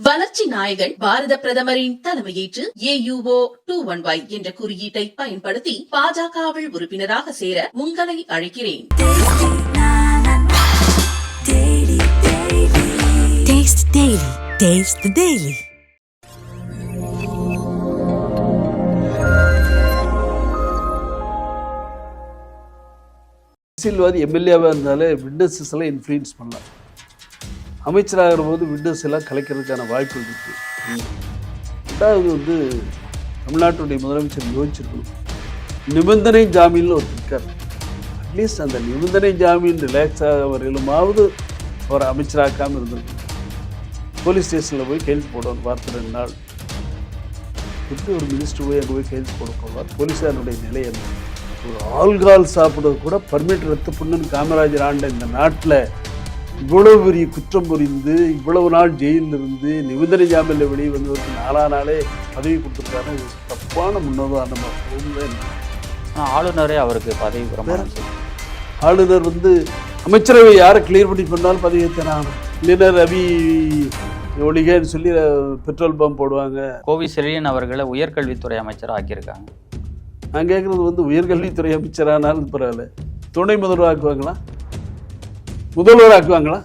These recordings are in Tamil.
வளர்ச்சி நாயகன் பாரத பிரதமரின் தலைமையேற்று AUO 21Y என்ற குறியீட்டை பயன்படுத்தி பாஜகவில் உறுப்பினராக சேர உங்களை அழைக்கிறேன். Taste Daily. Taste the Daily. அரசியல்வாதி எம்எல்ஏவாக இருந்தாலே விண்டோஸஸ் எல்லாம் இன்ஃப்ளூயன்ஸ் பண்ணலாம். அமைச்சராகிற போது விண்டோஸ் எல்லாம் கலைக்கிறதுக்கான வாய்ப்புகள் இருக்குது. ரெண்டாவது தமிழ்நாட்டுடைய முதலமைச்சர் யோசிச்சிருக்கணும். நிபந்தனை ஜாமீனில் ஒருத்தர் இருக்கார். அட்லீஸ்ட் அந்த நிபந்தனை ஜாமீன் ரிலாக்ஸ் ஆக வரையிலுமாவது அவரை அமைச்சராக்காமல் இருந்திருக்கணும். போலீஸ் ஸ்டேஷனில் போய் கையெழுத்து போடுவார். வார்த்தை 2 நாள் எப்படி ஒரு மினிஸ்டர் போய் அங்கே போய் கையெழுத்து போட போவார்? போலீஸாருடைய நிலை என்ன? ஒரு ஆல்கால் சாப்பிடுறது கூட பர்மிட் ரத்து பண்ணுன்னு காமராஜர் ஆண்ட இந்த நாட்டில் இவ்வளவு பெரிய குற்றம் புரிந்து இவ்வளவு நாள் ஜெயிலில் இருந்து நிபந்தனை ஜாமீனில் வெளியே வந்தவருக்கு 4ஆம் நாளே பதவி கொடுத்துருக்காரு. தப்பான முன்னுதாரணமாக ஆளுநரே அவருக்கு பதவி பிரமாணம். ஆளுநர் அமைச்சரவை யாரை கிளியர் பண்ணி பண்ணாலும் பதவி ஏற்றாங்க. இல்லைன்னா ரவி ஒளிகன்னு சொல்லி பெட்ரோல் பம்ப் போடுவாங்க. கோவி செழியன் அவர்களை உயர்கல்வித்துறை அமைச்சராக ஆக்கியிருக்காங்க. நான் கேட்குறது உயர்கல்வித்துறை அமைச்சரானாலும் பரவாயில்ல, துணை முதல்வர் ஆக்குவாங்களா? முதல்வர் ஆக்குவாங்களா?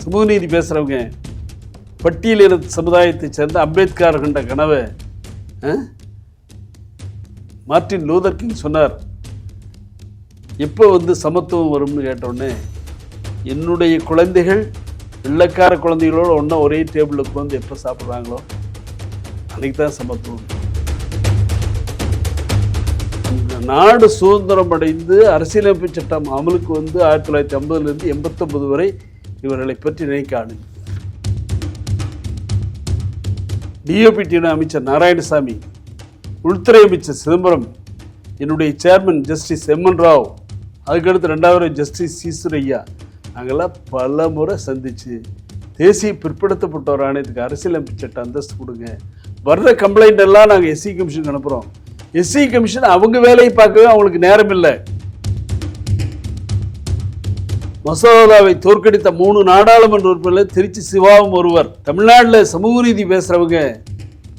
சமூக நீதி பேசுகிறவங்க பட்டியலின சமுதாயத்தை சேர்ந்த அம்பேத்கர் கண்ட கனவை மார்ட்டின் லூதர் கிங் சொன்னார். எப்போ சமத்துவம் வரும்னு கேட்டோடனே, என்னுடைய குழந்தைகள் வெள்ளைக்கார குழந்தைகளோடு ஒன்றா ஒரே டேபிளுக்கு எப்போ சாப்பிட்றாங்களோ அன்றைக்கு தான் சமத்துவம். நாடு சுதந்திரம் அடைந்து அரசியலமைப்பு சட்டம் அமலுக்கு 1950 89 வரை இவர்களை பற்றி நினைக்காது. டிஓபிடி அமைச்சர் நாராயணசாமி, உள்துறை அமைச்சர் சிதம்பரம், என்னுடைய சேர்மன் ஜஸ்டிஸ் MN ராவ், அதுக்கடுத்து 2வது ஜஸ்டிஸ் ஈஸ்வரையா, நாங்கள்லாம் பல முறை சந்தித்து தேசிய பிற்படுத்தப்பட்டோர் ஆணையத்துக்கு அரசியலமைப்பு சட்ட அந்தஸ்து கொடுங்க, வர்ற கம்ப்ளைண்ட் எல்லாம் நாங்கள் SC கமிஷனுக்கு அனுப்புகிறோம். SC கமிஷன் அவங்க வேலையை பார்க்கவே அவங்களுக்கு நேரம் இல்லை. மசோதாவை தோற்கடித்த 3 நாடாளுமன்ற உறுப்பினர்கள் திருச்சி சிவாவும் ஒருவர். தமிழ்நாட்டில் சமூக நீதி பேசுறவங்க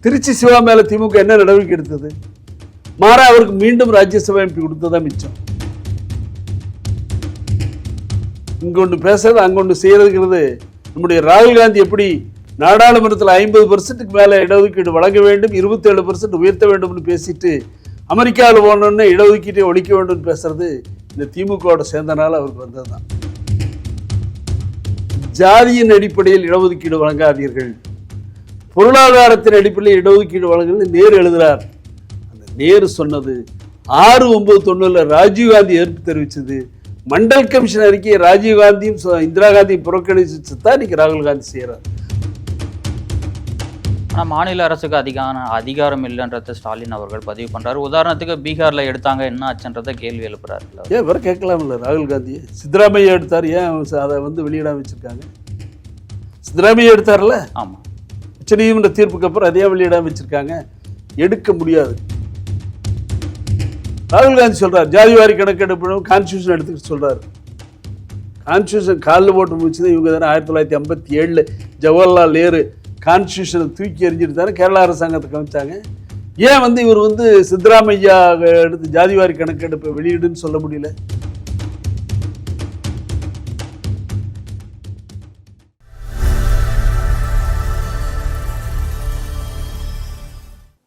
திருச்சி சிவா மேல திமுக என்ன நடவடிக்கை எடுத்தது? மாறா அவருக்கு மீண்டும் ராஜ்யசபா MP கொடுத்ததா மிச்சம். இங்கொண்டு பேசுறது அங்கொண்டு செய்யறதுங்கிறது. நம்முடைய ராகுல் காந்தி எப்படி நாடாளுமன்றத்தில் 50% மேலே இடஒதுக்கீடு வழங்க வேண்டும், 27% உயர்த்த வேண்டும்னு பேசிட்டு அமெரிக்காவில் போனோன்னு இடஒதுக்கீட்டை ஒழிக்க வேண்டும்னு பேசுறது இந்த திமுகவோட சேர்ந்தனால அவருக்கு வந்தது தான். ஜாதியின் அடிப்படையில் இடஒதுக்கீடு வழங்காதீர்கள், பொருளாதாரத்தின் அடிப்படையில் இடஒதுக்கீடு வழங்குறது நேரு எழுதுகிறார். அந்த நேரு சொன்னது 6/9/90 ராஜீவ்காந்தி எதிர்ப்பு தெரிவித்தது. மண்டல் கமிஷன் அறிக்கையை ராஜீவ்காந்தியும் இந்திரா காந்தியும் புறக்கணிச்சு தான் இன்னைக்கு ராகுல் காந்தி செய்கிறார். ஆனால் மாநில அரசுக்கு அதிகாரம் இல்லைன்றத ஸ்டாலின் அவர்கள் பதிவு பண்ணுறாரு. உதாரணத்துக்கு பீகாரில் எடுத்தாங்க, என்ன ஆச்சுன்றதை கேள்வி எழுப்புறாரு. ஏன் வேறு கேட்கலாம்ல ராகுல் காந்தி? சித்தராமையா எடுத்தார், ஏன் அதை வெளியிடாம வச்சிருக்காங்க? சித்தராமையா எடுத்தார்ல, ஆமாம், உச்சநீதிமன்ற தீர்ப்புக்கு அப்புறம் அதே வெளியிடாம வச்சிருக்காங்க. எடுக்க முடியாது. ராகுல் காந்தி சொல்றார் ஜாதிவாரி கணக்கெடுப்பு கான்ஸ்டியூஷன் எடுத்துக்கிட்டு சொல்றாரு. கான்ஸ்டியூஷன் காலில் போட்டு முடிச்சுதான் இவங்க தானே 1957 ஜவஹர்லால் நேரு கான்ஸ்டியூஷனை தூக்கி எறிஞ்சிட்டு தானே கேரளா அரசாங்கத்தை கவனிச்சாங்க. ஏன் இவர் சித்தராமையா எடுத்து ஜாதிவாரி கணக்கெடுப்பை வெளியிடுன்னு சொல்ல முடியல?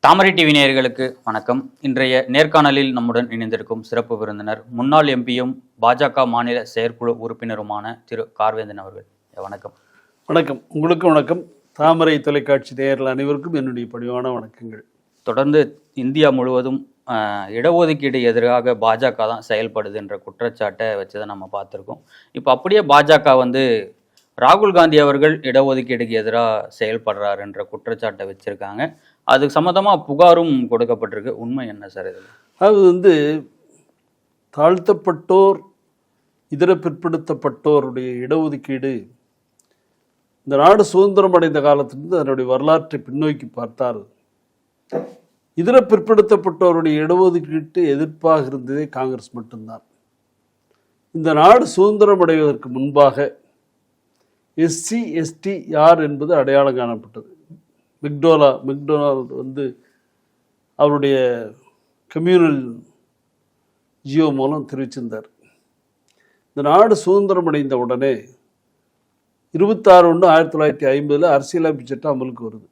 தாமரை டிவி நேயர்களுக்கு வணக்கம். இன்றைய நேர்காணலில் நம்முடன் இணைந்திருக்கும் சிறப்பு விருந்தினர் முன்னாள் MPயும் பாஜக மாநில செயற்குழு உறுப்பினருமான திரு கார்வேந்தன் அவர்கள். வணக்கம். வணக்கம். உங்களுக்கும் வணக்கம். தாமரை தொலைக்காட்சி நேயர்கள் அனைவருக்கும் என்னுடைய பணிவான வணக்கங்கள். தொடர்ந்து இந்தியா முழுவதும் இடஒதுக்கீடு எதிராக பாஜக தான் செயல்படுது என்ற குற்றச்சாட்டை வச்சுதான் நம்ம பார்த்துருக்கோம். இப்போ அப்படியே பாஜக ராகுல் காந்தி அவர்கள் இடஒதுக்கீடுக்கு எதிராக செயல்படுறார் என்ற குற்றச்சாட்டை வச்சிருக்காங்க. அதுக்கு சம்மந்தமாக புகாரும் கொடுக்கப்பட்டிருக்கு. உண்மை என்ன சார் இதில்? அது தாழ்த்தப்பட்டோர் இதர பிற்படுத்தப்பட்டோருடைய இடஒதுக்கீடு இந்த நாடு சுதந்திரம் அடைந்த காலத்திலிருந்து அதனுடைய வரலாற்றை பின்னோக்கி பார்த்தால் இதர பிற்படுத்தப்பட்டோருடைய இடஒதுக்கீட்டு எதிர்ப்பாக இருந்ததே காங்கிரஸ் மட்டும்தான். இந்த நாடு சுதந்திரம் அடைவதற்கு முன்பாக எஸ்சி எஸ்டி யார் என்பது அடையாளம் காணப்பட்டது. மெக்டொனால்டு வந்து அவருடைய கம்யூனல் ஜியோ மூலம் தெரிவிச்சிருந்தார். இந்த நாடு சுதந்திரம் அடைந்த உடனே 26/1/1950 அரசியலமைப்பு சட்டம் அமலுக்கு வருது.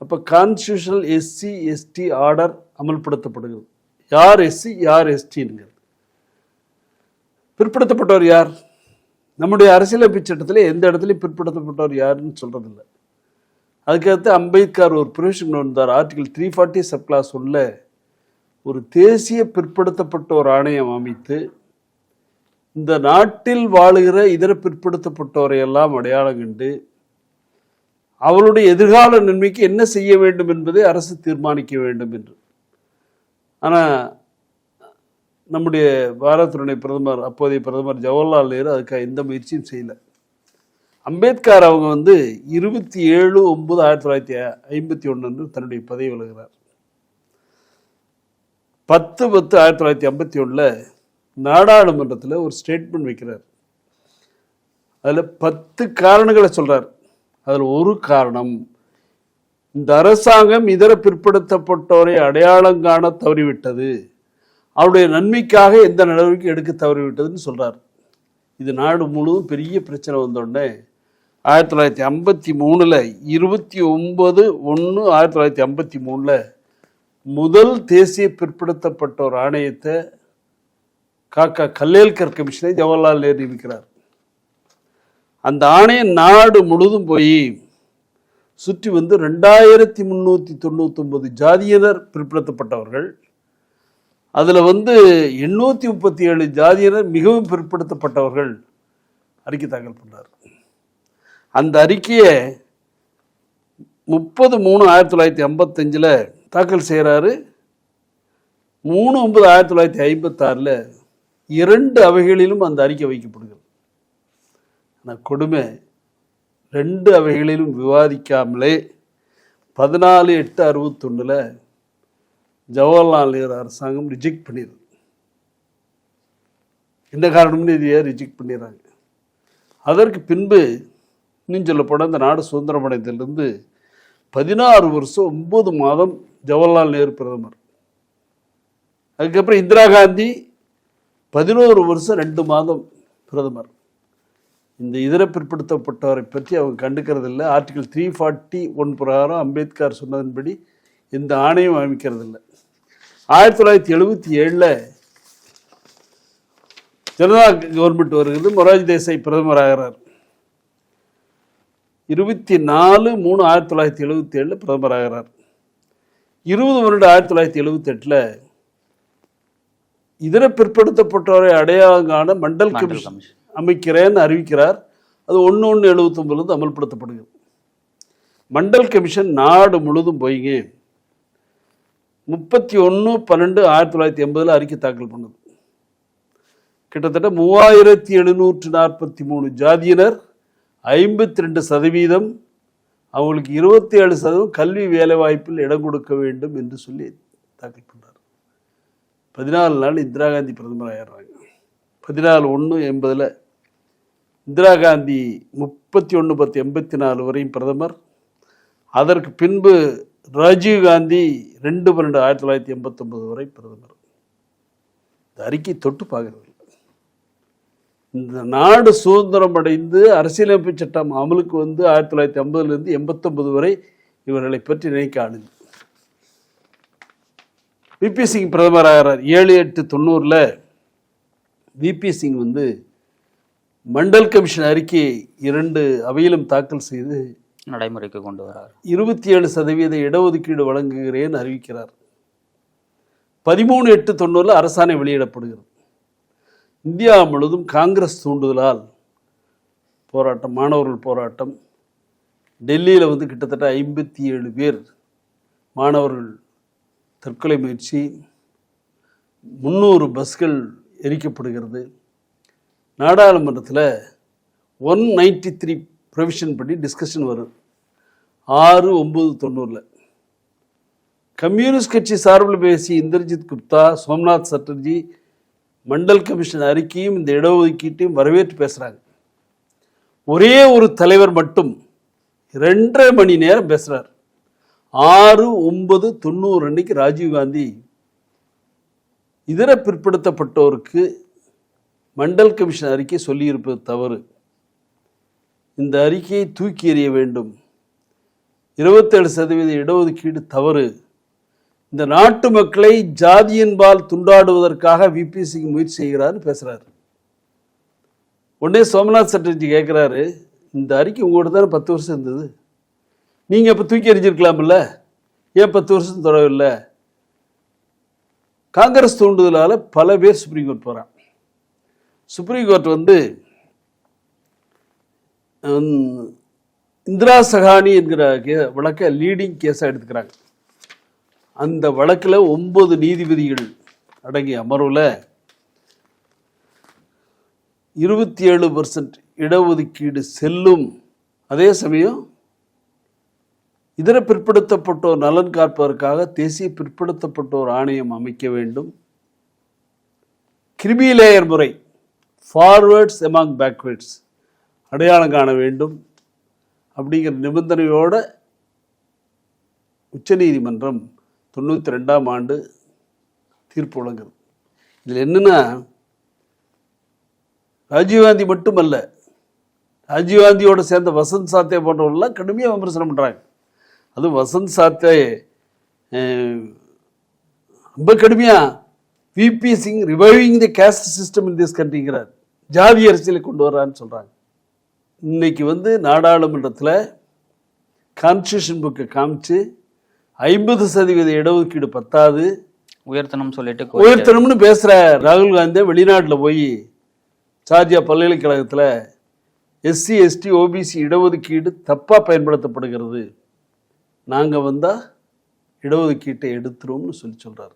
அப்போ கான்ஸ்டியூஷனல் எஸ்சி எஸ்டி ஆர்டர் அமல்படுத்தப்படுகிறது. யார் எஸ்சி யார் எஸ்டிங்கிறது. பிற்படுத்தப்பட்டவர் யார்? நம்முடைய அரசியலமைப்பு சட்டத்தில் எந்த இடத்துலையும் பிற்படுத்தப்பட்டவர் யாருன்னு சொல்றதில்லை. அதுக்கடுத்து அம்பேத்கர் ஒரு ப்ரொவிஷன் வந்தார். ஆர்டிகல் 340 சப்கிளாஸ் உள்ள ஒரு தேசிய பிற்படுத்தப்பட்டோர் ஆணையம் அமைத்து இந்த நாட்டில் வாழுகிற இதர பிற்படுத்தப்பட்டோரை எல்லாம் அடையாளம் கண்டு அவளுடைய எதிர்கால நன்மைக்கு என்ன செய்ய வேண்டும் என்பதை அரசு தீர்மானிக்க வேண்டும் என்று. ஆனால் நம்முடைய பாரத பிரதமர், அப்போதைய பிரதமர் ஜவஹர்லால் நேரு அதுக்காக எந்த முயற்சியும் செய்யலை. அம்பேத்கர் அவங்க வந்து 27/9/1951 தன்னுடைய பதவி விலகிறார். 10/10/1951 நாடாளுமன்றத்தில் ஒரு ஸ்டேட்மெண்ட் வைக்கிறார். அதில் 10 காரணங்களை சொல்றார். அதில் ஒரு காரணம், இந்த அரசாங்கம் இதர பிற்படுத்தப்பட்டோரை அடையாளம் காண தவறிவிட்டது, அவருடைய நன்மைக்காக எந்த நடவடிக்கை எடுக்க தவறிவிட்டதுன்னு சொல்றார். இது நாடு முழுவதும் பெரிய பிரச்சனை வந்தோடனே 1953 29/1/1953 முதல் தேசிய பிற்படுத்தப்பட்டோர் ஆணையத்தை காக்கா கல்லேல்கர் கமிஷனை ஜவஹர்லால் நேரு நியமிக்கிறார். அந்த ஆணையம் நாடு முழுதும் போய் சுற்றி வந்து 2399 ஜாதியினர் பிற்படுத்தப்பட்டவர்கள், அதில் வந்து 837 ஜாதியினர் மிகவும் பிற்படுத்தப்பட்டவர்கள் அறிக்கை தாக்கல் பண்ணார். அந்த அறிக்கையை 30/3/1955 தாக்கல் செய்கிறாரு. 3/9/1956 2 அவைகளிலும் அந்த அறிக்கை வைக்கப்படுகிறது. ஆனால் கொடுமை, 2 அவைகளிலும் விவாதிக்காமலே 14/8/61 ஜவஹர்லால் நேரு அரசாங்கம் ரிஜெக்ட் பண்ணிடுது. என்ன காரணம்னு இதையே ரிஜெக்ட் பண்ணிடுறாங்க. அதற்கு பின்பு இன்னும் சொல்லப்போனால் இந்த நாடு சுதந்திரம் அடைந்ததிலிருந்து 16 வருஷம் 9 மாதம் ஜவஹர்லால் நேரு பிரதமர். அதுக்கப்புறம் இந்திரா காந்தி 11 வருஷம் 2 மாதம் பிரதமர். இந்த இதர பிற்படுத்தப்பட்டவரை பற்றி அவங்க கண்டுக்கிறது இல்லை. ஆர்டிகல் 341 பிரகாரம் அம்பேத்கர் சொன்னதன்படி இந்த ஆணையம் அமைக்கிறது இல்லை. 1977 ஜனதா கவர்மெண்ட் வருகிறது. மொரார்ஜி தேசாய் பிரதமர் ஆகிறார். 24/3/1977 பிரதமர் ஆகிறார். 20 வருடம் 1978 இதர பிற்படுத்தப்பட்டவரை அடையாளம் காண மண்டல் கமிஷன் அமைக்கிறேன்னு அறிவிக்கிறார். அது 1/1/79 அமல்படுத்தப்படுகிறது. மண்டல் கமிஷன் நாடு முழுதும் போய்ங்க 31/12/1980 அறிக்கை தாக்கல் பண்ணுது. கிட்டத்தட்ட 3743 ஜாதியினர், 52%, அவங்களுக்கு 27% கல்வி வேலை வாய்ப்பில் இடம் கொடுக்க வேண்டும் என்று சொல்லி தாக்கல் பண்ணார். 14 நாள் இந்திரா காந்தி பிரதமர் ஆயிடுறாங்க. 14/1/80 இந்திரா காந்தி 31/10/84 வரையும் பிரதமர். அதற்கு பின்பு ராஜீவ் காந்தி 2/12/1989 வரை பிரதமர். இந்த அறிக்கை தொட்டு பார்க்கறது. இந்த நாடு சுதந்திரம் அடைந்து அரசியலமைப்பு சட்டம் அமலுக்கு வந்து 1950 89 வரை இவர்களை பற்றி நினைக்க ஆளுங்க. விபி சிங் பிரதமர் ஆகிறார். 7/8/90 விபி சிங் வந்து மண்டல் கமிஷன் அறிக்கையை 2 அவையிலும் தாக்கல் செய்து நடைமுறைக்கு கொண்டு வரார். 27% இடஒதுக்கீடு வழங்குகிறேன் அறிவிக்கிறார். 13/8/90 அரசாணை வெளியிடப்படுகிறது. இந்தியா முழுவதும் காங்கிரஸ் தூண்டுதலால் போராட்டம், மாணவர்கள் போராட்டம். டெல்லியில் வந்து கிட்டத்தட்ட 57 பேர் மாணவர்கள் தற்கொலை முயற்சி, 300 பஸ்கள் எரிக்கப்படுகிறது. நாடாளுமன்றத்தில் 193 ப்ரொவிஷன் படி டிஸ்கஷன் வரும். 6/9/90 கம்யூனிஸ்ட் கட்சி சார்பில் பேசிய இந்திரஜித் குப்தா, சோம்நாத் சட்டர்ஜி மண்டல் கமிஷன் அறிக்கையும் இந்த இடஒதுக்கீட்டையும் வரவேற்று பேசுகிறாங்க. ஒரே ஒரு தலைவர் மட்டும் 2.5 மணி நேரம் பேசுறார். 6/9/90 அன்னைக்கு ராஜீவ்காந்தி இதர பிற்படுத்தப்பட்டோருக்கு மண்டல் கமிஷன் அறிக்கை சொல்லியிருப்பது தவறு, இந்த அறிக்கையை தூக்கி எறிய வேண்டும், 27% இடஒதுக்கீடு தவறு, இந்த நாட்டு மக்களை ஜாதியின்பால் துண்டாடுவதற்காக விபி சிங் முயற்சி செய்கிறார் பேசுறாரு. உடனே சோமநாத் சட்டர்ஜி கேட்குறாரு, இந்த அறிக்கை உங்களோட தானே 10 வருஷம் இருந்தது, நீங்கள் இப்போ தூக்கி எறிஞ்சிருக்கலாம்ல, ஏன் 10 வருஷம் தொடரவில்லை? காங்கிரஸ் தூண்டுதலால் பல பேர் சுப்ரீம் கோர்ட் போகிறான். சுப்ரீம் கோர்ட் இந்திரா சகானி என்கிற வழக்கை லீடிங் கேஸாக எடுத்துக்கிறாங்க. அந்த வழக்கில் 9 நீதிபதிகள் அடங்கிய அமர்வில் 27% இடஒதுக்கீடு செல்லும். அதே சமயம் இதர பிற்படுத்தப்பட்டோர் நலன் காப்பதற்காக தேசிய பிற்படுத்தப்பட்டோர் ஆணையம் அமைக்க வேண்டும், கிரிமி லேயர் முறை ஃபார்வேர்ட்ஸ் எமாங் பேக்வேர்ட்ஸ் அடையாளம் காண வேண்டும் அப்படிங்கிற நிபந்தனையோட உச்சநீதிமன்றம் 92ஆம் ஆண்டு தீர்ப்பு வழங்குது. இதில் என்னன்னா, ராஜீவ்காந்தி மட்டுமல்ல, ராஜீவ்காந்தியோட சேர்ந்த வசந்த் சாத்தே போன்றவர்கள்லாம் கடுமையாக விமர்சனம் பண்ணுறாங்க. அதுவும் வசந்த் சாத்தே ரொம்ப கடுமையாக VP Singh reviving the caste system in this கண்ட்ரிங்கிறார், ஜாதி அரசியலை கொண்டு வர்றான்னு சொல்கிறாங்க. இன்னைக்கு நாடாளுமன்றத்தில் கான்ஸ்டியூஷன் புக்கை காமிச்சு 50% இடஒதுக்கீடு பத்தாது, உயர்த்தணும்னு பேசுகிற ராகுல் காந்தி வெளிநாட்டில் போய் சார்ஜியா பல்கலைக்கழகத்தில் SC ST OBC இடஒதுக்கீடு தப்பாக பயன்படுத்தப்படுகிறது, நாங்கள் வந்தால் இடஒதுக்கீட்டை எடுத்துருவோம்னு சொல்கிறாரு.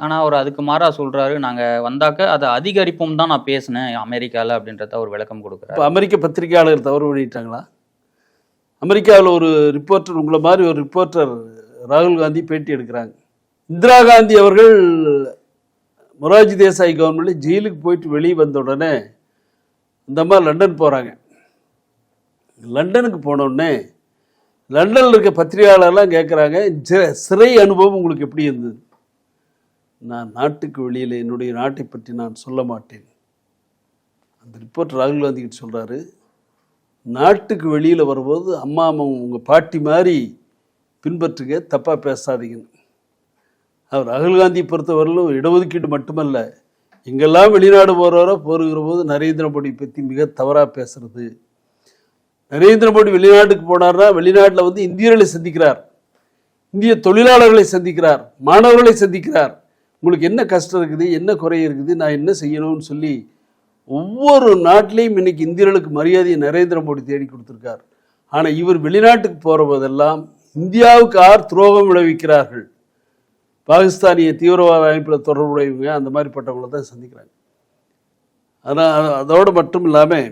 ஆனால் அவர் அதுக்கு மாறாக சொல்கிறாரு, நாங்கள் வந்தாக்க அதை அதிகரிப்போம் தான் நான் பேசினேன் அமெரிக்காவில் அப்படின்றத அவர் விளக்கம் கொடுக்குறாரு. இப்போ அமெரிக்க பத்திரிகையாளர் தவறு பண்ணிட்டாங்களா? அமெரிக்காவில் ஒரு ரிப்போர்ட்டர், உங்களை மாதிரி ஒரு ரிப்போர்ட்டர் ராகுல் காந்தி பேட்டி எடுக்கிறாங்க. இந்திரா காந்தி அவர்கள் மொரார்ஜி தேசாய் கவர்மெண்ட்டில் ஜெயிலுக்கு போயிட்டு வெளியே வந்த உடனே இந்த மாதிரி லண்டன் போகிறாங்க. லண்டனுக்கு போனோடனே லண்டனில் இருக்க பத்திரிகையாளர்லாம் கேட்குறாங்க, சிறை அனுபவம் உங்களுக்கு எப்படி இருந்தது? நான் நாட்டுக்கு வெளியில் என்னுடைய நாட்டை பற்றி நான் சொல்ல மாட்டேன். அந்த ரிப்போர்ட் ராகுல் காந்தி கிட்ட சொல்கிறாரு, நாட்டுக்கு வெளியில் வரும்போது அம்மா உங்கள் பாட்டி மாதிரி பின்பற்றுங்க, தப்பாக பேசாதீங்கன்னு. அவர் ராகுல் காந்தி பொறுத்தவரையிலும் இடஒதுக்கீடு மட்டுமல்ல, எங்கெல்லாம் வெளிநாடு போகிற போது நரேந்திர மோடி பற்றி மிக தவறாக பேசுறது. நரேந்திர மோடி வெளிநாட்டுக்கு போனார்னா வெளிநாட்டில் இந்தியர்களை சந்திக்கிறார், இந்திய தொழிலாளர்களை சந்திக்கிறார், மாணவர்களை சந்திக்கிறார். உங்களுக்கு என்ன கஷ்டம் இருக்குது, என்ன குறை இருக்குது, நான் என்ன செய்யணும்னு சொல்லி ஒவ்வொரு நாட்டிலையும் இன்னைக்கு இந்தியர்களுக்கு மரியாதையை நரேந்திர மோடி தேடி கொடுத்துருக்கார். ஆனால் இவர் வெளிநாட்டுக்கு போகிற போதெல்லாம் இந்தியாவுக்கு துரோகம் விளைவிக்கிறார்கள், பாகிஸ்தானிய தீவிரவாத அமைப்பில் தொடர்புடையவங்க, அந்த மாதிரிப்பட்டவங்களை தான் சந்திக்கிறாங்க. ஆனால் அதோடு மட்டும் இல்லாமல்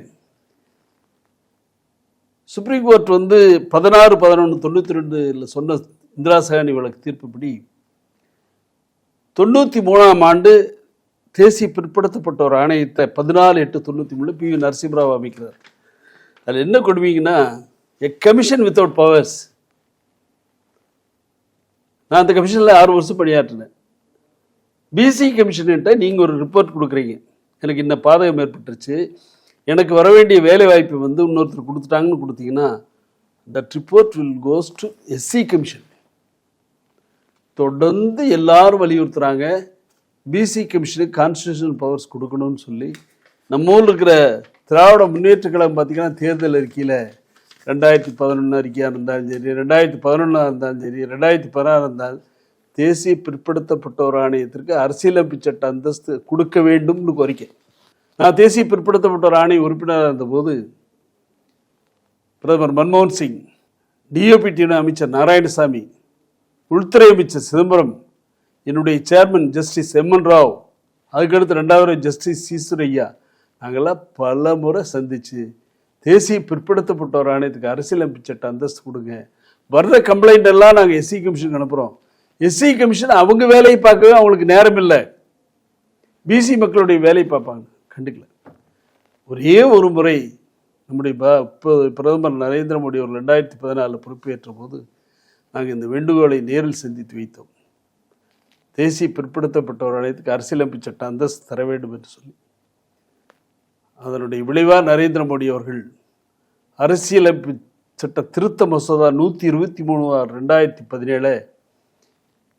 சுப்ரீம் கோர்ட் 16/11/92 சொன்ன இந்திரா சகானி வழக்கு தீர்ப்புப்படி 93ஆம் ஆண்டு தேசிய பிற்படுத்தப்பட்டோர் ஆணையத்தை 14/8/93 PV நரசிம்மராவ் அமைக்கிறார். அதில் என்ன கொடுமைங்கன்னா, எ கமிஷன் வித்தவுட் பவர்ஸ். நான் அந்த கமிஷனில் 6 வருஷம் பணியாற்றினேன். பிசி கமிஷன்கிட்ட நீங்கள் ஒரு ரிப்போர்ட் கொடுக்குறீங்க, எனக்கு இந்த பாதகம் ஏற்பட்டுருச்சு, எனக்கு வர வேண்டிய வேலை வாய்ப்பு இன்னொருத்தர் கொடுத்துட்டாங்கன்னு கொடுத்தீங்கன்னா, that report will goes to SC commission. தொடர்ந்து எல்லாரும் வலியுறுத்துறாங்க, பிசி கமிஷனுக்கு கான்ஸ்டியூஷனல் பவர்ஸ் கொடுக்கணும்னு சொல்லி. நம்ம ஊரில் இருக்கிற திராவிட முன்னேற்ற கழகம் பார்த்தீங்கன்னா, தேர்தல் அறிக்கையில் 2011 அறிக்கையாக இருந்தாலும் சரி, 2011 இருந்தாலும் சரி, 2016 இருந்தாலும் தேசிய பிற்படுத்தப்பட்டோர் ஆணையத்திற்கு அரசியலமைப்பு சட்ட அந்தஸ்து கொடுக்க வேண்டும்னு கோரிக்கை. நான் தேசிய பிற்படுத்தப்பட்டோர் ஆணைய உறுப்பினராக இருந்தபோது பிரதமர் மன்மோகன் சிங், DOPT அமைச்சர் நாராயணசாமி, உள்துறை அமைச்சர் சிதம்பரம், என்னுடைய சேர்மன் ஜஸ்டிஸ் MN ராவ், அதுக்கடுத்து 2வது ஜஸ்டிஸ் சீசுரையா, நாங்கள்லாம் பல முறை சந்தித்து தேசிய பிற்படுத்தப்பட்டோர் ஆணையத்துக்கு அரசியலமைப்பு சட்ட அந்தஸ்து கொடுங்க, வர்ற கம்ப்ளைண்ட் எல்லாம் நாங்கள் SC கமிஷனுக்கு அனுப்புகிறோம். SC கமிஷன் அவங்க வேலையை பார்க்கவே அவங்களுக்கு நேரம் இல்லை, பிசி மக்களுடைய வேலையை பார்ப்பாங்க, கண்டுக்கல. ஒரே ஒரு முறை நம்முடைய இப்போ பிரதமர் நரேந்திர மோடி அவர்கள் 2014 பொறுப்பேற்ற போது நாங்கள் இந்த வேண்டுகோளை நேரில் சந்தித்து வைத்தோம். தேசிய பிற்படுத்தப்பட்டவர் அனைத்துக்கு அரசியலமைப்பு சட்ட அந்தஸ்து தர வேண்டும் என்று சொல்லி. அதனுடைய விளைவாக நரேந்திர மோடி அவர்கள் அரசியலமைப்பு சட்ட திருத்த மசோதா 123/2017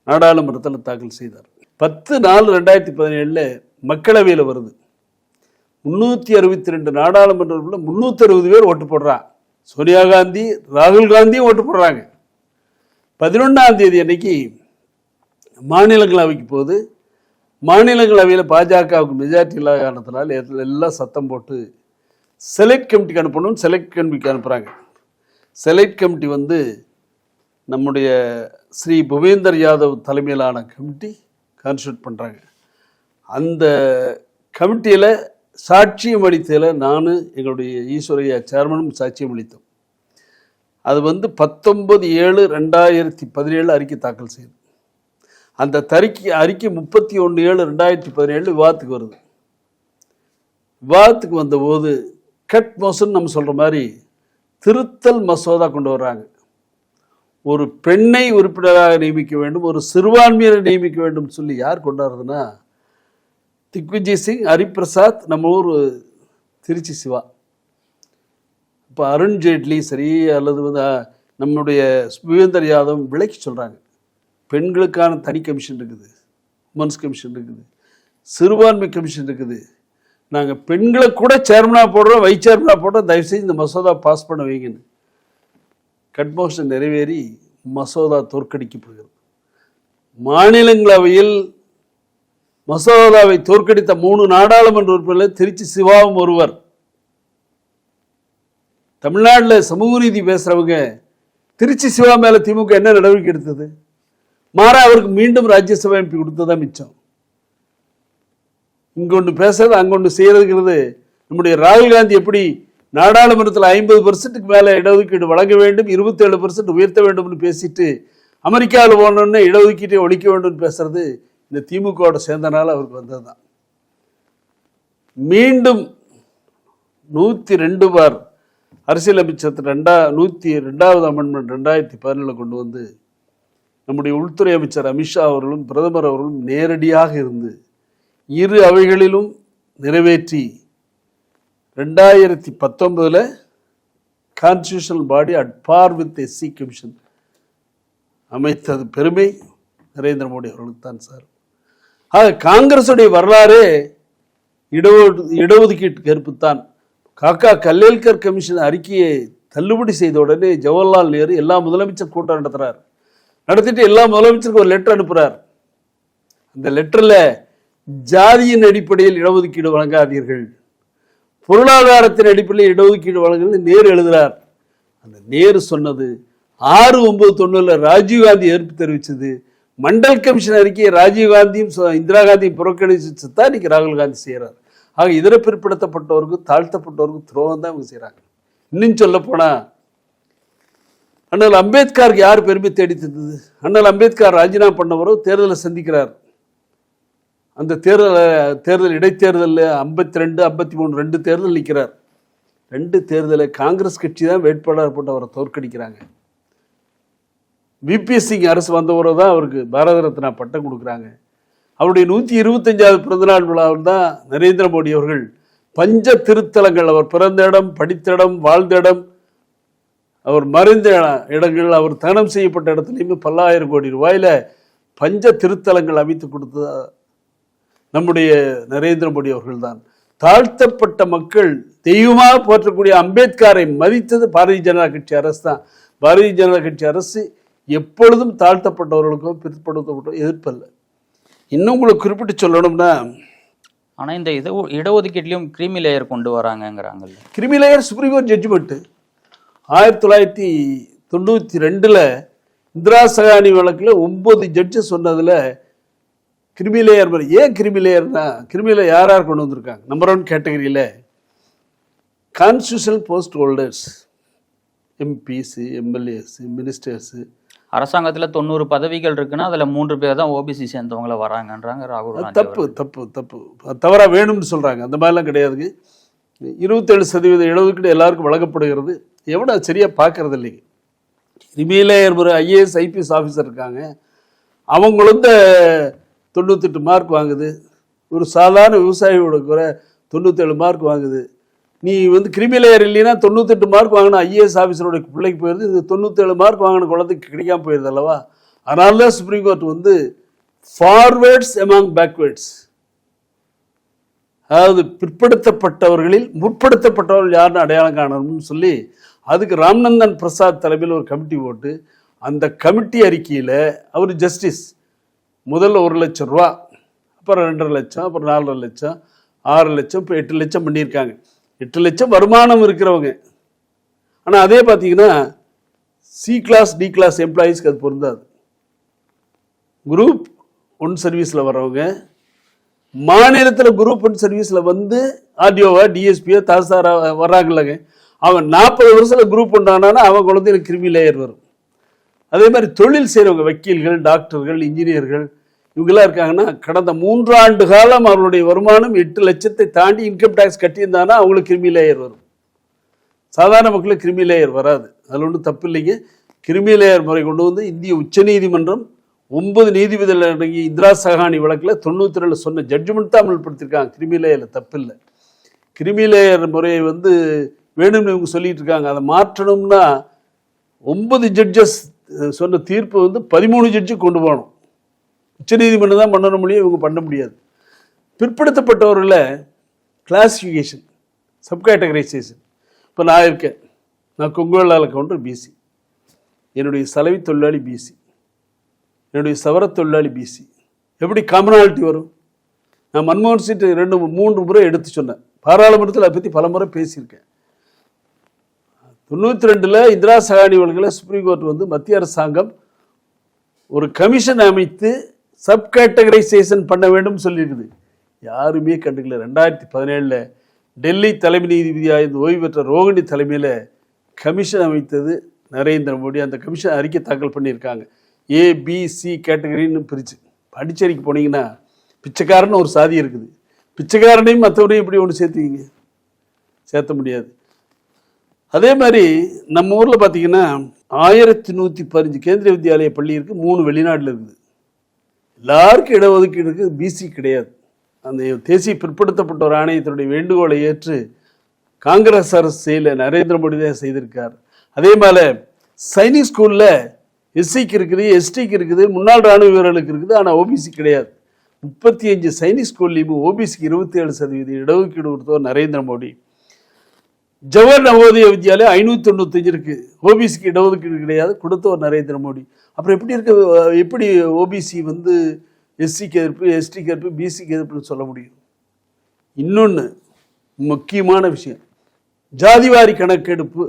நாடாளுமன்றத்தில் தாக்கல் செய்தார். 10/4/2017 மக்களவையில் வருது. 362 நாடாளுமன்றத்தில் 360 பேர் ஓட்டு போடுறாங்க. சோனியா காந்தி, ராகுல் காந்தியும் ஓட்டு போடுறாங்க. 11ஆம் தேதி அன்னைக்கு மாநிலங்களவைக்கு போகுது. மாநிலங்களவையில் பாஜகவுக்கு மெஜாரிட்டி இல்லாத காரணத்தினால் எல்லாம் சத்தம் போட்டு செலக்ட் கமிட்டிக்கு அனுப்பணும். செலக்ட் கமிட்டிக்கு அனுப்புகிறாங்க. செலக்ட் கமிட்டி வந்து நம்முடைய ஸ்ரீ புபேந்தர் யாதவ் தலைமையிலான கமிட்டி கான்ஸ்டியூட் பண்ணுறாங்க. அந்த கமிட்டியில் சாட்சியம் அளித்ததில் நான் எங்களுடைய ஈஸ்வரையா சேர்மனும் சாட்சியம் அளித்தோம். அது வந்து 19/7/2017 அறிக்கை தாக்கல் செய்யுது. அந்த அறிக்கை 31/7/2017 விவாதத்துக்கு வருது. விவாதத்துக்கு வந்தபோது கட் மோஷன் நம்ம சொல்கிற மாதிரி திருத்தல் மசோதா கொண்டு வர்றாங்க. ஒரு பெண்ணை உறுப்பினராக நியமிக்க வேண்டும், ஒரு சிறுபான்மையரை நியமிக்க வேண்டும் சொல்லி யார் கொண்டாடுறதுன்னா திக்விஜய் சிங், ஹரிபிரசாத், நம்ம ஊர் திருச்சி சிவா. இப்போ அருண்ஜேட்லி சரி அல்லது வந்து நம்முடைய புபேந்தர் யாதவ் விலைக்கு சொல்கிறாங்க. பெண்களுக்கான தனி கமிஷன் இருக்குது, உமன்ஸ் கமிஷன் இருக்குது, சிறுபான்மை கமிஷன் இருக்குது. நாங்கள் பெண்களை கூட சேர்மனாக போடுறோம், வைஸ் சேர்மனாக போடுறோம், தயவுசெய்து இந்த மசோதா பாஸ் பண்ண வைங்கன்னு. கட்மோஷன் நிறைவேறி மசோதா தோற்கடிக்கப்படுகிறது. மாநிலங்களவையில் மசோதாவை தோற்கடித்த 3 நாடாளுமன்ற உறுப்பினர்கள் திருச்சி சிவாவும் ஒருவர். தமிழ்நாட்டில் சமூக நீதி பேசுறவங்க திருச்சி சிவா மேல திமுக என்ன நடவடிக்கை எடுத்தது? மாறா அவருக்கு மீண்டும் ராஜ்யசபா எம்பி கொடுத்ததான் மிச்சம். இங்க ஒன்று பேசுறது அங்க ஒன்று செய்யறதுங்கிறது. நம்முடைய ராகுல் காந்தி எப்படி நாடாளுமன்றத்தில் 50% மேல இடஒதுக்கீடு வழங்க வேண்டும், 27% உயர்த்த வேண்டும்னு பேசிட்டு அமெரிக்காவில் போனோன்னு இடஒதுக்கீட்டை ஒழிக்க வேண்டும் பேசுறது இந்த திமுகவோட சேர்ந்தனால அவருக்கு வந்ததுதான். மீண்டும் 102 பார் அரசியலமைப்பு சட்டத்தின் 102வது அமெண்ட்மெண்ட் 2017 கொண்டு வந்து நம்முடைய உள்துறை அமைச்சர் அமித்ஷா அவர்களும் பிரதமர் அவர்களும் நேரடியாக இருந்து இரு அவைகளிலும் நிறைவேற்றி 2019 constitutional body at par with SC commission அமைத்தது பெருமை நரேந்திர மோடி அவர்களுக்கு தான் சார். ஆக காங்கிரசுடைய வரலாறு இடஒதுக்கீட்டு கருப்புத்தான். காக்கா கல்லேல்கர் கமிஷன் அறிக்கையை தள்ளுபடி செய்த உடனே ஜவஹர்லால் நேரு எல்லா முதலமைச்சர் கூட்டம் நடத்திட்டு எல்லா முதலமைச்சருக்கும் ஒரு லெட்டர் அனுப்புறார். அந்த லெட்டர்ல ஜாதியின் அடிப்படையில் இடஒதுக்கீடு வழங்காதீர்கள், பொருளாதாரத்தின் அடிப்படையில் இடஒதுக்கீடு வழங்குங்கள் நேரு எழுதுறார். அந்த நேரு சொன்னது 6/9/90 ராஜீவ்காந்தி எதிர்ப்பு தெரிவிச்சது. மண்டல் கமிஷன் அறிக்கையை ராஜீவ்காந்தியும் இந்திரா காந்தியும் புறக்கணிச்சு தான் இன்னைக்கு ராகுல் காந்தி செய்யறார். ஆக இதர பிற்படுத்தப்பட்டவருக்கும் தாழ்த்தப்பட்டவருக்கும் துரோகம் தான் இவங்க செய்யறாங்க. இன்னும் சொல்ல போனா அண்ணல் அம்பேத்கருக்கு யார் பெருமை தேடி தந்தது? அண்ணல் அம்பேத்கர் ராஜினாமா பண்ணவரோ தேர்தலை சந்திக்கிறார். அந்த தேர்தல் இடைத்தேர்தலில் 52, 53 2 தேர்தல் நிற்கிறார். 2 தேர்தலை காங்கிரஸ் கட்சி தான் வேட்பாளர் போட்டு அவரை தோற்கடிக்கிறாங்க. பிபிஎஸ் சிங் அரசு வந்தவரை தான் அவருக்கு பாரத ரத்னா பட்டம் கொடுக்குறாங்க. அவருடைய 125வது பிறந்தநாள் விழாவில் தான் நரேந்திர மோடி அவர்கள் பஞ்ச திருத்தலங்கள், அவர் பிறந்த இடம், படித்த இடம், வாழ்ந்த இடம், அவர் மறைந்த இடங்கள், அவர் தகனம் செய்யப்பட்ட இடத்துலையுமே பல்லாயிரம் கோடி ரூபாயில பஞ்ச திருத்தலங்கள் அமைத்து கொடுத்ததா நம்முடைய நரேந்திர மோடி அவர்கள் தான். தாழ்த்தப்பட்ட மக்கள் தெய்வமாக போற்றக்கூடிய அம்பேத்கரை மதித்தது பாரதிய ஜனதா கட்சி அரசு தான். பாரதிய ஜனதா கட்சி அரசு எப்பொழுதும் தாழ்த்தப்பட்டவர்களுக்கும் பிற்படுத்தப்பட்டவர்களுக்கும் எதிர்ப்பல்ல. இன்னும் உங்களுக்கு குறிப்பிட்டு சொல்லணும்னா, ஆனா இந்த இடஒதுக்கீட்லயும் கிரிமி லேயர் கொண்டு வராங்கிறாங்கல்ல. Creamy layer Supreme Court judgement 1992 Indra Sawhney வழக்கில் 9 ஜட்ஜு சொன்னதுல கிரிமி லேயர். ஏன் கிரிமி லேயர்னா, கிரிமி லேயர் யார் யார் கொண்டு வந்திருக்காங்க? நம்பர் 1 கேட்டகரியில் constitutional post holders, MPs, MLAs, ministers. அரசாங்கத்துல 90 பதவிகள் இருக்குன்னா அதுல 3 பேர் தான் ஓபிசி சேர்ந்தவங்கள வராங்கன்றாங்க ராகுல் காந்தி. தப்பு தப்பு தப்பு, தவறா வேணும்னு சொல்றாங்க. அந்த மாதிரிலாம் கிடையாது. 27% இடஒதுக்கீடு எல்லாருக்கும் வழங்கப்படுகிறது. எவ்வளோ சரியாக பார்க்கறது இல்லைங்க. கிரிமிலேயர் ஒரு IAS IPS ஆஃபீஸர் இருக்காங்க, அவங்களும் 98 மார்க் வாங்குது. ஒரு சாதாரண விவசாயியோட குறை 97 மார்க் வாங்குது. நீ கிரிமிலேயர் இல்லைன்னா 98 மார்க் வாங்கின IAS ஆஃபீஸரோட பிள்ளைக்கு போயிடுது. இது 97 மார்க் வாங்கின குழந்தைக்கு கிடைக்காம போயிடுது அல்லவா? அதனால தான் supreme court forwards among backwards, அதாவது பிற்படுத்தப்பட்டவர்களில் முற்படுத்தப்பட்டவர்கள் யாருன்னு அடையாளம் காணணும்னு சொல்லி அதுக்கு ராம்நந்தன் பிரசாத் தலைமையில் ஒரு கமிட்டி போட்டு, அந்த கமிட்டி அறிக்கையில் அவர் ஜஸ்டிஸ் முதல்ல 1 லட்சம் ரூபா, அப்புறம் 2.5 லட்சம், அப்புறம் 4.5 லட்சம், 6 லட்சம், இப்போ 8 லட்சம் பண்ணியிருக்காங்க. 8 லட்சம் வருமானம் இருக்கிறவங்க. ஆனால் அதே பார்த்தீங்கன்னா C கிளாஸ் D கிளாஸ் எம்ப்ளாயீஸ்க்கு அது பொருந்தாது. குரூப் 1 சர்வீஸில் வர்றவங்க மாநிலத்தில் குரூப் 1 சர்வீஸில் RDOவா DSPயோ தாசாரா வர்றாங்கல்லங்க, அவன் 40 வருஷத்தில் குரூப் 1 ஆனானா அவன் குழந்தைகளுக்கு கிரிமி லேயர் வரும். அதே மாதிரி தொழில் செய்கிறவங்க வக்கீல்கள், டாக்டர்கள், இன்ஜினியர்கள் இவங்கெல்லாம் இருக்காங்கன்னா கடந்த 3 ஆண்டு காலம் அவர்களுடைய வருமானம் 8 லட்சத்தை தாண்டி இன்கம் டேக்ஸ் கட்டியிருந்தானா அவங்களுக்கு கிரிமி லேயர் வரும். சாதாரண மக்களுக்கு கிரிமி லேயர் வராது. அதில் ஒன்றும் தப்பு இல்லைங்க. கிரிமி லேயர் முறை கொண்டு இந்திய உச்சநீதிமன்றம் 9 நீதிபதிகள் அடங்கி இந்திரா சஹானி வழக்கில் 92 சொன்ன ஜட்ஜ்மெண்ட் தான் அமல்படுத்தியிருக்காங்க. கிரிமி லேயரில் தப்பு இல்லை. கிரிமி லேயர் முறையை வேணும்னு இவங்க சொல்லிட்டு இருக்காங்க. அதை மாற்றணும்னா 9 ஜட்ஜஸ் சொன்ன தீர்ப்பு 13 ஜட்ஜு கொண்டு போகணும். உச்சநீதிமன்றம் தான் பண்ணணும் முடியும், இவங்க பண்ண முடியாது. பிற்படுத்தப்பட்டவர்களை கிளாசிஃபிகேஷன், சப்கேட்டகரைசேஷன். இப்போ நான் இருக்கேன், நான் கொங்குவெள்ளாள கவுண்டர் BC, என்னுடைய சலவை தொழிலாளி BC, என்னுடைய சவர தொழிலாளி BC. எப்படி காமனாலிட்டி வரும்? நான் மன்மோகன் சிங் 2-3 முறை எடுத்து சொன்னேன். பாராளுமன்றத்தில் அதை பற்றி பல முறை பேசியிருக்கேன். 92 இந்திரா சஹானி வழக்கில் சுப்ரீம் கோர்ட் மத்திய அரசாங்கம் ஒரு கமிஷன் அமைத்து சப்கேட்டகரைசேஷன் பண்ண வேண்டும் சொல்லியிருக்குது. யாருமே கண்டுக்கல. 2017 டெல்லி தலைமை நீதிபதியாக ஓய்வு பெற்ற ரோகிணி தலைமையில் கமிஷன் அமைத்தது நரேந்திர மோடி. அந்த கமிஷன் அறிக்கை தாக்கல் பண்ணியிருக்காங்க. ABC கேட்டகரின்னு பிரித்து படிச்சறிக்கை போனீங்கன்னா பிச்சைக்காரன்னு ஒரு சாதி இருக்குது. பிச்சைக்காரனையும் மற்றவரையும் இப்படி ஒன்று சேர்த்துக்கிங்க, சேர்த்த முடியாது. அதே மாதிரி நம்ம ஊரில் பார்த்தீங்கன்னா 1115 கேந்திரிய வித்யாலய பள்ளி இருக்குது, 3 வெளிநாட்டில் இருக்குது. எல்லாருக்கும் இடஒதுக்கீடு இருக்குது, BC கிடையாது. அந்த தேசிய பிற்படுத்தப்பட்டோர் ஆணையத்தினுடைய வேண்டுகோளை ஏற்று காங்கிரஸ் அரசு செய்யல, நரேந்திர மோடி தான் செய்திருக்கார். அதே மாதிரி சைனிக் ஸ்கூலில் SCக்கு இருக்குது, STக்கு இருக்குது, முன்னாள் ராணுவ வீரர்களுக்கு இருக்குது, ஆனால் OBC கிடையாது. 35 சைனிக் ஸ்கூல்லையும் OBCக்கு 27% இடஒதுக்கீடு கொடுத்தவர் நரேந்திர மோடி. ஜவஹர் நவோதய வித்யாலயா 595 இருக்கு, OBCக்கு இடஒதுக்கீடு கிடையாது, கொடுத்தவர் நரேந்திர மோடி. அப்புறம் எப்படி OBC SCக்கு எதிர்ப்பு, STக்கு எதிர்ப்பு, BCக்கு எதிர்ப்புன்னு சொல்ல முடியும்? இன்னொன்று முக்கியமான விஷயம், ஜாதிவாரி கணக்கெடுப்பு.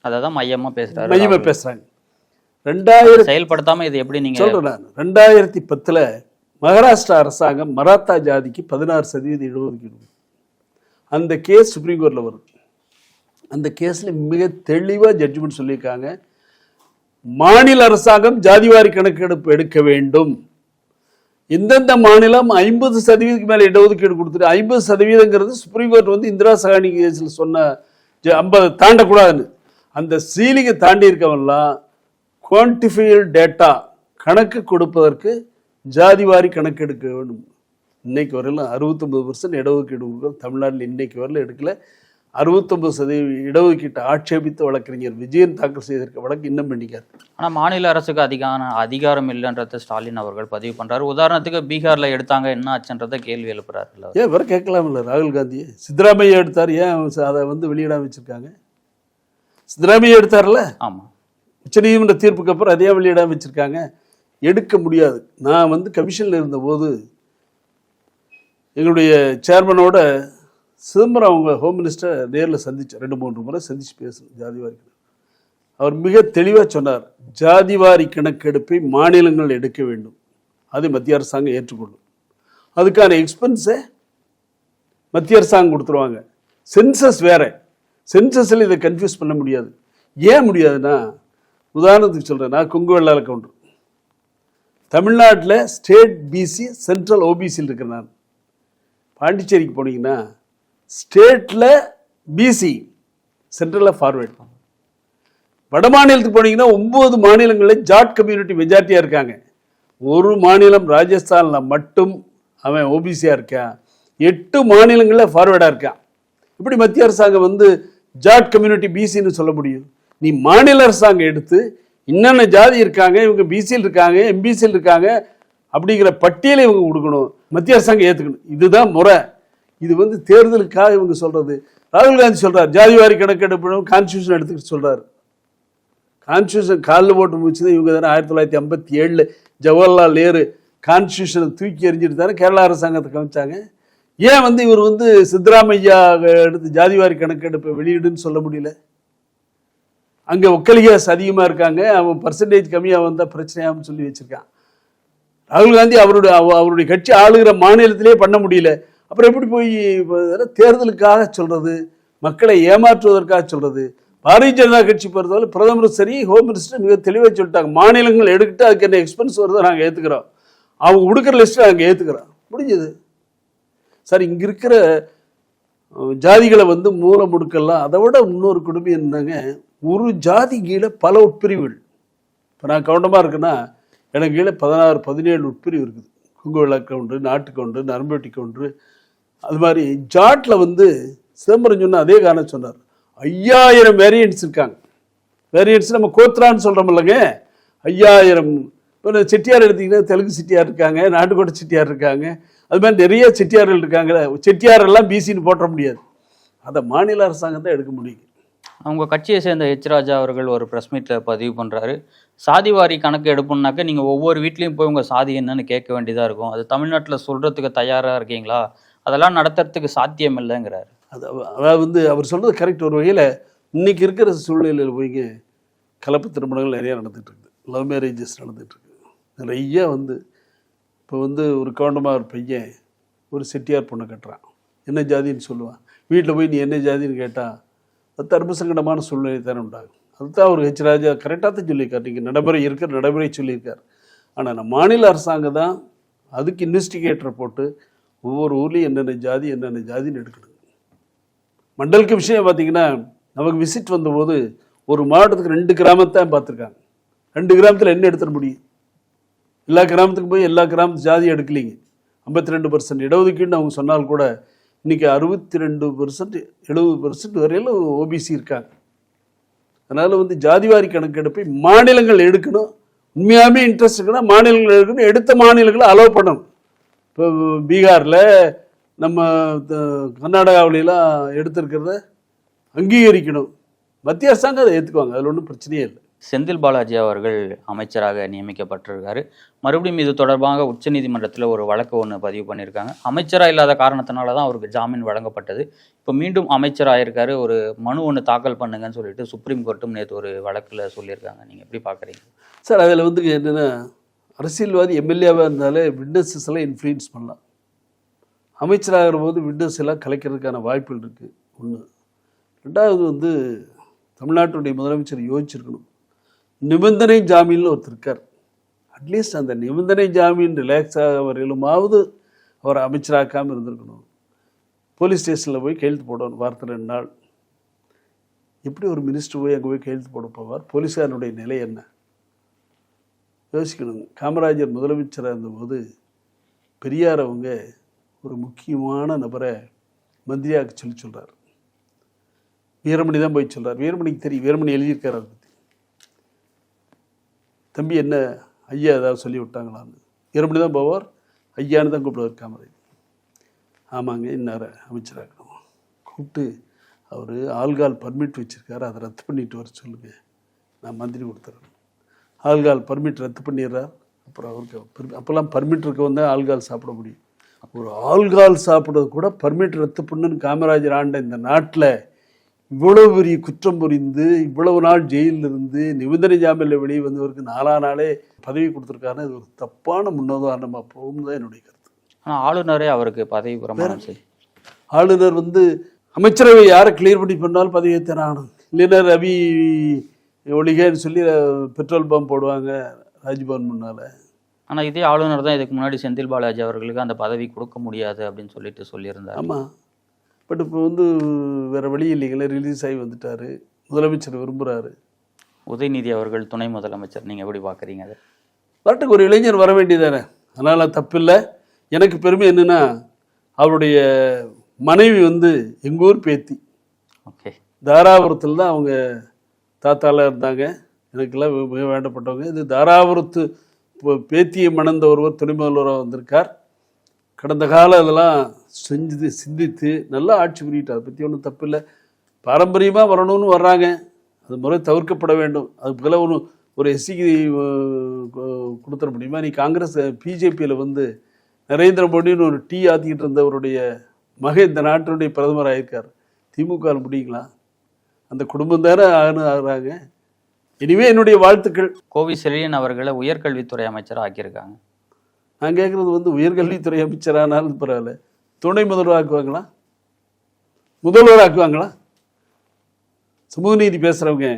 அதான் மையமா பேசுறாங்க. 2000 செயல்படுத்தாம இது எப்படி நீங்க சொல்றேன். 2010 மகாராஷ்டிரா அரசாங்கம் மராத்தா ஜாதிக்கு 16% இடஒதுக்கீடு. அந்த கேஸ் சுப்ரீம் கோர்ட்டில் வரும். அந்த கேஸில் மிக தெளிவாக ஜட்ஜ்மெண்ட் சொல்லியிருக்காங்க. மாநில அரசாங்கம் ஜாதிவாரி கணக்கெடுப்பு எடுக்க வேண்டும். எந்தெந்த மாநிலம் 50% மேலே இடஒதுக்கீடு கொடுத்துட்டு 50%ங்கிறது சுப்ரீம் கோர்ட் இந்திரா சஹானி கேஸில் சொன்ன 50 தாண்டக்கூடாதுன்னு, அந்த சீலிங்கை தாண்டி இருக்கவெல்லாம் குவான்டிஃபைடு டேட்டா கணக்கு கொடுப்பதற்கு ஜாதிவாரி கணக்கெடுக்க வேண்டும். இன்னைக்கு வரையிலும் 69% இடஒதுக்கீடு கொடுக்குறது தமிழ்நாட்டில் இன்னைக்கு வரையிலும் எடுக்கல. 69% இடஒதுக்கீட்டை ஆட்சேபித்து வழக்கறிஞர் விஜயன் தாக்கல் செய்திருக்க வழக்கு இன்னும் பண்ணிக்காரு. ஆனால் மாநில அரசுக்கு அதிகாரம் இல்லைன்றத ஸ்டாலின் அவர்கள் பதிவு பண்றாரு. உதாரணத்துக்கு பீகார்ல எடுத்தாங்க, என்ன ஆச்சுன்றத கேள்வி எழுப்புறாரு. ஏன் வேற கேட்கலாம் இல்லை? ராகுல் காந்தியை சித்தராமையா எடுத்தார், ஏன் அதை வெளியிடாம வச்சிருக்காங்க? சித்தராமையா எடுத்தார்ல, ஆமா, உச்சநீதிமன்ற தீர்ப்புக்கு அப்புறம் அதே வெளியிடாம வச்சிருக்காங்க. எடுக்க முடியாது. நான் கமிஷனில் இருந்தபோது எங்களுடைய சேர்மனோட சிதம்பரம் அவங்க ஹோம் மினிஸ்டர் நேரில் சந்திச்சு 2-3 முறை சந்திச்சு பேசணும் ஜாதிவாரி. அவர் மிக தெளிவாக சொன்னார், ஜாதிவாரி கணக்கெடுப்பை மாநிலங்கள் எடுக்க வேண்டும், அதை மத்திய அரசாங்கம் ஏற்றுக்கொள்ளும். அதுக்கான எக்ஸ்பென்ஸை மத்திய அரசாங்கம் கொடுத்துருவாங்க. சென்சஸ் வேற, சென்சஸில் இதை கன்ஃபியூஸ் பண்ண முடியாது. ஏன் முடியாதுன்னா, உதாரணத்துக்கு சொல்கிறேன், நான் கொங்குவெள்ளாள கவுண்டர், தமிழ்நாட்டில் ஸ்டேட் BC சென்ட்ரல் OBCயில் இருக்கிறேன். நான் பாண்டிச்சேரிக்கு போனீங்கன்னா ஸ்டேட்டில் பிசி, சென்ட்ரலில் ஃபார்வேர்டு. வட மாநிலத்துக்கு போனீங்கன்னா 9 மாநிலங்களில் ஜாட் கம்யூனிட்டி மெஜாரிட்டியாக இருக்காங்க. ஒரு மாநிலம் ராஜஸ்தானில் மட்டும் அவன் ஓபிசியாக இருக்கான். 8 மாநிலங்களில் ஃபார்வேர்டாக இருக்கான். இப்படி மத்திய அரசாங்கம் வந்து ஜாட் கம்யூனிட்டி பிசின்னு சொல்ல முடியும்? நீ மாநில அரசாங்கம் எடுத்து என்னென்ன ஜாதி இருக்காங்க, இவங்க பிசியில் இருக்காங்க, எம்பிசியில் இருக்காங்க அப்படிங்கிற பட்டியலை இவங்க கொடுக்கணும், மத்திய அரசாங்கம் ஏற்றுக்கணும். இதுதான் முறை. இது வந்து தேர்தலுக்காக இவங்க சொல்றது. ராகுல் காந்தி சொல்றார் ஜாதிவாரி கணக்கெடுப்பு கான்ஸ்டியூஷன் எடுத்துக்கிட்டு சொல்றாரு. கான்ஸ்டியூஷன் காலில் போட்டு முடிச்சுதான் இவங்க தானே 1957 ஜவஹர்லால் நேரு கான்ஸ்டியூஷனை தூக்கி எறிஞ்சிட்டு தானே கேரளா அரசாங்கத்தை கவனிச்சாங்க. ஏன் வந்து இவர் வந்து சித்தராமையா எடுத்து ஜாதிவாரி கணக்கெடுப்பை வெளியிடுன்னு சொல்ல முடியல? அங்கே ஒக்கலிகாஸ் அதிகமாக இருக்காங்க, அவன் பர்சன்டேஜ் கம்மியாக வந்தால் பிரச்சனையாகும்னு சொல்லி வச்சிருக்கான். ராகுல் காந்தி அவருடைய கட்சி ஆளுகிற மாநிலத்திலே பண்ண முடியல. அப்புறம் எப்படி போய் தேர்தலுக்காக சொல்றது, மக்களை ஏமாற்றுவதற்காக சொல்றது? பாரதிய ஜனதா கட்சி பொறுத்தவரை பிரதமரும் சரி, ஹோம் மினிஸ்டர் மிக தெளிவாக சொல்லிட்டாங்க, மாநிலங்கள் எடுக்கிட்டு அதுக்கு என்ன எக்ஸ்பென்ஸ் வருதோ நாங்கள் ஏற்றுக்கிறோம், அவங்க கொடுக்குற லிஸ்ட்டை நாங்கள் ஏற்றுக்கிறோம். முடிஞ்சது சார். இங்கே இருக்கிற ஜாதிகளை வந்து மூல முடுக்கெல்லாம் அதை விட இன்னொரு குடும்பம் என்னங்க, ஒரு ஜாதி கீழே பல உட்பிரிவுகள். இப்போ நான் கவுண்டமாக இருக்குன்னா எனக்கு கீழே 16-17 உட்பிரிவு இருக்குது. குங்கு விளா கவுண்டரு, நாட்டு கவுண்டரு, நரம்பேட்டி கவுண்டரு. அது மாதிரி ஜாட்டில் வந்து சிதம்பரம் சொன்ன அதே காரணம் சொன்னார், 5000 வேரியன்ட்ஸ் இருக்காங்க. வேரியன்ட்ஸ் நம்ம கோத்ரான்னு சொல்கிறோம் இல்லைங்க, 5000. இப்போ செட்டியார் எடுத்திங்கன்னா தெலுங்கு செட்டியார் இருக்காங்க, நாட்டுக்கோட்டை செட்டியார் இருக்காங்க, அது மாதிரி நிறைய செட்டியார்கள் இருக்காங்க. செட்டியார் எல்லாம் பிசின்னு போட்ட முடியாது, அதை மாநில அரசாங்கம் தான் எடுக்க முடியும். அவங்க கட்சியை சேர்ந்த ஹெச் ராஜா அவர்கள் ஒரு ப்ரெஸ் மீட்டில் பதிவு பண்ணுறாரு, சாதிவாரி கணக்கு எடுப்புனாக்க நீங்கள் ஒவ்வொரு வீட்லேயும் போய் உங்கள் சாதி என்னன்னு கேட்க வேண்டியதாக இருக்கும், அது தமிழ்நாட்டில் சொல்கிறதுக்கு தயாராக இருக்கீங்களா, அதெல்லாம் நடத்துறதுக்கு சாத்தியம் இல்லைங்கிறாரு. அதாவது வந்து அவர் சொல்கிறது கரெக்ட். ஒரு வகையில் இன்னைக்கு இருக்கிற சூழ்நிலையில் போய் கலப்பு திருமணங்கள் நிறையா நடந்துகிட்ருக்குது, லவ் மேரேஜஸ் நடந்துகிட்ருக்கு நிறைய. வந்து இப்போ வந்து ஒரு கவுண்டமாக ஒரு பையன் ஒரு செட்டியார் பொண்ணை கட்டுறான், என்ன ஜாதின்னு சொல்லுவான். வீட்டில் போய் நீ என்ன ஜாதின்னு கேட்டால் அது தர்மசங்கடமான சூழ்நிலை தானே உண்டாகும். அதுதான் அவர் ஹெச் ராஜா கரெக்டாக தான் சொல்லியிருக்கார், நீங்கள் நடைமுறை சொல்லியிருக்கார். ஆனால் நம்ம மாநில அரசாங்கம் தான் அதுக்கு இன்வெஸ்டிகேட்டரை போட்டு ஒவ்வொரு ஊர்லேயும் என்னென்ன ஜாதின்னு எடுக்கணும். மண்டலுக்கு விஷயம் பார்த்தீங்கன்னா, நமக்கு விசிட் வந்தபோது ஒரு மாவட்டத்துக்கு 2 கிராமத்தான் பார்த்துருக்காங்க. 2 கிராமத்தில் என்ன எடுத்துட முடியும்? எல்லா கிராமத்துக்கும் போய் எல்லா கிராமத்து ஜாதி எடுக்கலிங்க. 52% இடஒதுக்கீடுன்னு அவங்க சொன்னால் கூட இன்றைக்கி 62%, 70% வரையிலும் ஓபிசி இருக்காங்க. அதனால் வந்து ஜாதிவாரி கணக்கெடுப்பை மாநிலங்கள் எடுக்கணும். உண்மையாகவே இன்ட்ரெஸ்ட் இருக்குன்னா மாநிலங்கள் எடுக்கணும், எடுத்த மாநிலங்களை அலோவ் பண்ணணும். இப்போ பீகாரில், நம்ம கர்நாடகாவிலாம் எடுத்திருக்கிறத அங்கீகரிக்கணும். மத்திய அரசாங்கம் அதை ஏற்றுக்குவாங்க, அதில் ஒன்றும் பிரச்சனையே இல்லை. செந்தில் பாலாஜி அவர்கள் அமைச்சராக நியமிக்கப்பட்டிருக்காரு. மறுபடியும் இது தொடர்பாக உச்சநீதிமன்றத்தில் ஒரு வழக்கு ஒன்று பதிவு பண்ணியிருக்காங்க. அமைச்சராக இல்லாத காரணத்தினால தான் அவருக்கு ஜாமீன் வழங்கப்பட்டது. இப்போ மீண்டும் அமைச்சராக இருக்காரு, ஒரு மனு ஒன்று தாக்கல் பண்ணுங்கன்னு சொல்லிட்டு சுப்ரீம் கோர்ட்டும் நேற்று ஒரு வழக்கில் சொல்லியிருக்காங்க. நீங்கள் எப்படி பார்க்குறீங்க சார்? அதில் வந்து என்னென்னா, அரசியல்வாதி எம்எல்ஏவாக இருந்தாலே விட்னஸஸ் எல்லாம் இன்ஃப்ளூயன்ஸ் பண்ணலாம். அமைச்சராகிற போது விட்னஸ் எல்லாம் கலைக்கிறதுக்கான வாய்ப்புகள் இருக்குது. ஒன்று. ரெண்டாவது வந்து தமிழ்நாட்டுடைய முதலமைச்சர் யோசிச்சிருக்கணும், நிபந்தனை ஜாமீனில் ஒருத்தர் இருக்கார், அட்லீஸ்ட் அந்த நிபந்தனை ஜாமீன் ரிலாக்ஸ் ஆக வரையிலுமாவது அவரை அமைச்சராக்காமல் இருந்திருக்கணும். போலீஸ் ஸ்டேஷனில் போய் கையெழுத்து போடணும், வாரத்தில் 2 நாள். எப்படி ஒரு மினிஸ்டர் போய் அங்கே போய் கையெழுத்து போட போவார்? போலீஸாருடைய நிலை என்ன யோசிக்கணும். காமராஜர் முதலமைச்சராக இருந்தபோது பெரியார் அவங்க ஒரு முக்கியமான நபரை மந்திரியாக்க சொல்கிறார். வீரமணி தான் போய் சொல்கிறார். வீரமணிக்கு தெரியும், வீரமணி எழுதியிருக்கார் அதை பற்றி. தம்பி என்ன ஐயா ஏதாவது சொல்லி விட்டாங்களான்னு. வீரமணி தான் போவார், ஐயான்னு தான் கூப்பிடுவார் காமராஜர். ஆமாங்க, இன்னார அமைச்சராக்கணும். கூப்பிட்டு அவர் ஆள்கால் பர்மிட் வச்சுருக்காரு, அதை ரத்து பண்ணிட்டு வர சொல்லுங்கள், நான் மந்திரி கொடுத்துட்றேன். ஆள்கால் பர்மிட் ரத்து பண்ணிடுறார். அப்புறம் அவருக்கு அப்போல்லாம் பர்மிட் இருக்க வந்தால் ஆள்கால் சாப்பிட முடியும். ஒரு ஆள்கால் சாப்பிட்றது கூட பர்மிட் ரத்து பண்ணுன்னு காமராஜர் ஆண்ட இந்த நாட்டில் இவ்வளவு பெரிய குற்றம் புரிந்து இவ்வளவு நாள் ஜெயிலில் இருந்து நிபந்தனை ஜாமீனில் வெளியே வந்தவருக்கு 4ஆம் நாளே பதவி கொடுத்துருக்காருன்னு இது ஒரு தப்பான முன்னுதாரணமாக போகும் தான் என்னுடைய கருத்து. ஆனால் ஆளுநரே அவருக்கு பதவி பிரமாணம் செய்யும். ஆளுநர் வந்து அமைச்சரவை யாரை கிளியர் பண்ணாலும் பதவியை தரானும். இல்லைன்னா ரவி ஒளிகன்னு சொல்லி பெட்ரோல் பம்ப் போடுவாங்க ராஜ்பவன் முன்னால். ஆனால் இதே ஆளுநர் தான் இதுக்கு முன்னாடி செந்தில் பாலாஜி அவர்களுக்கு அந்த பதவி கொடுக்க முடியாது அப்படின்னு சொல்லிட்டு சொல்லியிருந்தார். ஆமாம், பட் இப்போ வந்து வேறு வழி இல்லைங்களே, ரிலீஸ் ஆகி வந்துட்டார், முதலமைச்சர் விரும்புகிறாரு. உதயநிதி அவர்கள் துணை முதலமைச்சர், நீங்கள் எப்படி பார்க்குறீங்க அதை? வரட்டுக்கு ஒரு இளைஞர் வர வேண்டியதானே, அதனால் தப்பில்லை. எனக்கு பெருமை என்னென்னா அவருடைய மனைவி வந்து எங்கள் ஊர் பேத்தி. ஓகே. தாராபுரத்தில் தான் அவங்க தாத்தாலாம் இருந்தாங்க, எனக்கெல்லாம் மிக வேண்டப்பட்டவங்க. இது தாராபுரத்து பேத்தியை மணந்த ஒருவர் துணை முதல்வராக வந்திருக்கார். கடந்த காலம் அதெல்லாம் சிந்தித்து நல்லா ஆட்சி புரியிட்டு, அதை பற்றி ஒன்றும் தப்பு இல்லை. பாரம்பரியமாக வரணும்னு வர்றாங்க, அது முறை தவிர்க்கப்பட வேண்டும். அதுக்கு பதிலாக ஒரு எஸ்சிக்கு கொடுத்துட முடியுமா? நீ காங்கிரஸ் பிஜேபியில் வந்து நரேந்திர மோடின்னு ஒரு டீ ஆற்றிக்கிட்டு இருந்தவருடைய மகன் இந்த நாட்டினுடைய பிரதமர் ஆகியிருக்கார். திமுக முடியுங்களா? அந்த குடும்பம் தானே ஆகுறாங்க. இனிமே என்னுடைய வாழ்த்துக்கள். கோவி செழியன் அவர்களை உயர்கல்வித்துறை அமைச்சராக ஆக்கியிருக்காங்க. நான் கேட்குறது வந்து உயர்கல்வித்துறை அமைச்சரானாலும் பரவாயில்ல, துணை முதல்வர் ஆக்குவாங்களா, முதல்வர் ஆக்குவாங்களா? சமூக நீதி பேசுகிறவங்க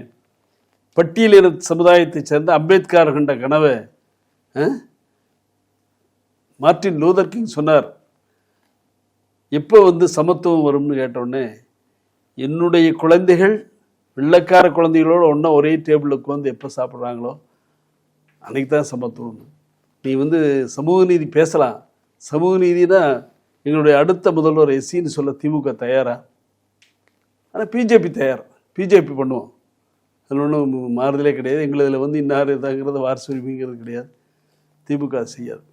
பட்டியலின சமுதாயத்தை சேர்ந்த அம்பேத்கர் கண்ட கனவை மார்ட்டின் லூதர் கிங் சொன்னார். எப்போ வந்து சமத்துவம் வரும்னு கேட்டோடனே, என்னுடைய குழந்தைகள் வெள்ளைக்கார குழந்தைகளோடு ஒன்றா ஒரே டேபிளுக்கு வந்து எப்போ சாப்பிட்றாங்களோ அன்றைக்கி தான் சமத்துவம். நீ வந்து சமூக நீதி பேசலாம், சமூக நீதினா எங்களுடைய அடுத்த முதல்வர் எஸ்சின்னு சொல்ல திமுக தயாரா? ஆனால் பிஜேபி தயார், பிஜேபி பண்ணுவோம், அதில் ஒன்றும் மாறுதலே கிடையாது. எங்களதில் வந்து இன்னார் இதாங்கிறது வாரிசு உரிமைங்கிறது கிடையாது, திமுக செய்யாது.